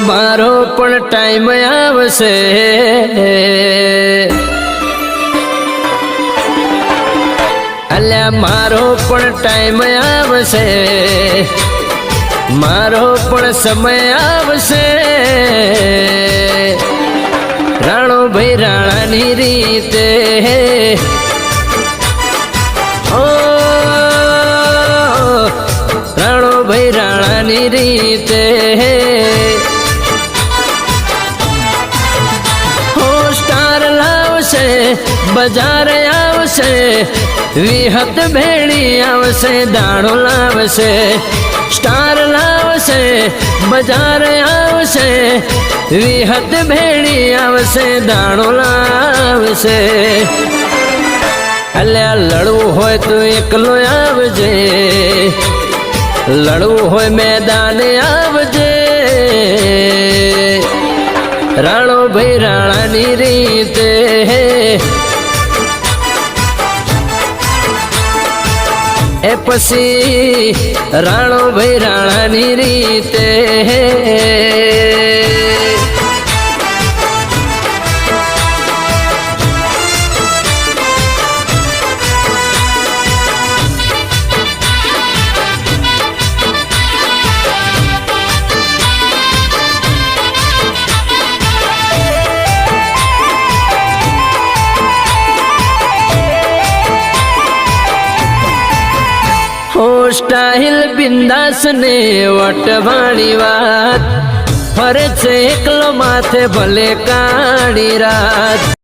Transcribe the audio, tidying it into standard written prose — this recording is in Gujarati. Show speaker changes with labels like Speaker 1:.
Speaker 1: મારો પણ ટાઈમ આવશે, અલ્યા મારો પણ ટાઈમ આવશે, મારો પણ સમય આવશે। રાણોભાઈ રાણાની રીતે રાણોભાઈ રાણાની રીતે સ્ટાર લાવશે, બજાર આવશે, વિહત ભેળી આવશે, દાણો લાવશે। સ્ટાર લાવશે, બજાર આવશે, વિહત ભેળી આવશે, દાણો લાવશે। અલ્યા લડવું હોય તો એકલો આવજે, લડવું હોય મેદાને આવજે। રાણોભાઈ રાણાની રીતે એ પછી રાણોભાઈ રાણાની રીતે સ્ટાઇલ બિંદાસ ને વટવાણી વાત, ફરે છે એકલો માથે ભલે કાળી રાત।